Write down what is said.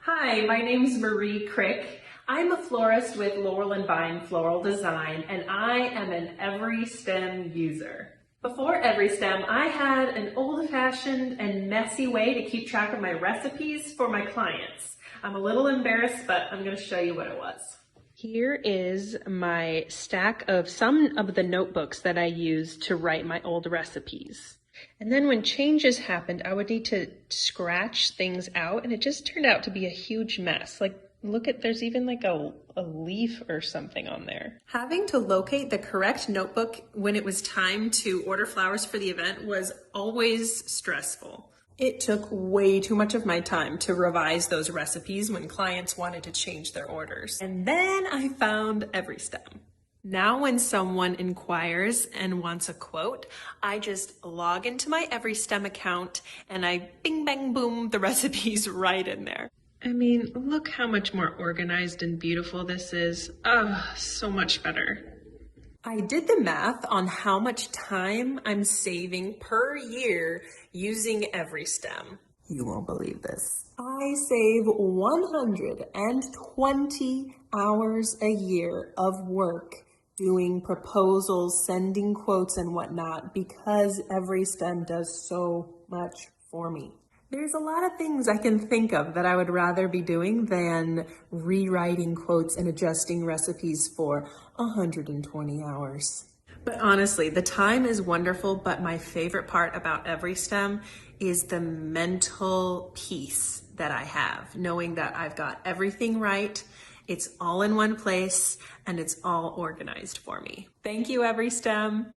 Hi, my name's Marie Crick. I'm a florist with Laurel and Vine Floral Design, and I am an EveryStem user. Before EveryStem, I had an old-fashioned and messy way to keep track of my recipes for my clients. I'm a little embarrassed, but I'm going to show you what it was. Here is my stack of some of the notebooks that I used to write my old recipes. And then when changes happened, I would need to scratch things out, and it just turned out to be a huge mess. Like, look at, there's even like a leaf or something on there. Having to locate the correct notebook when it was time to order flowers for the event was always stressful. It took way too much of my time to revise those recipes when clients wanted to change their orders. And then I found EveryStem. Now when someone inquires and wants a quote, I just log into my EveryStem account and I bing bang boom the recipes right in there. I mean, look how much more organized and beautiful this is. Oh, so much better. I did the math on how much time I'm saving per year using EveryStem. You won't believe this. I save 120 hours a year of work doing proposals, sending quotes and whatnot because EveryStem does so much for me. There's a lot of things I can think of that I would rather be doing than rewriting quotes and adjusting recipes for 120 hours. But honestly, the time is wonderful, but my favorite part about EveryStem is the mental peace that I have, knowing that I've got everything right, it's all in one place, and it's all organized for me. Thank you, EveryStem.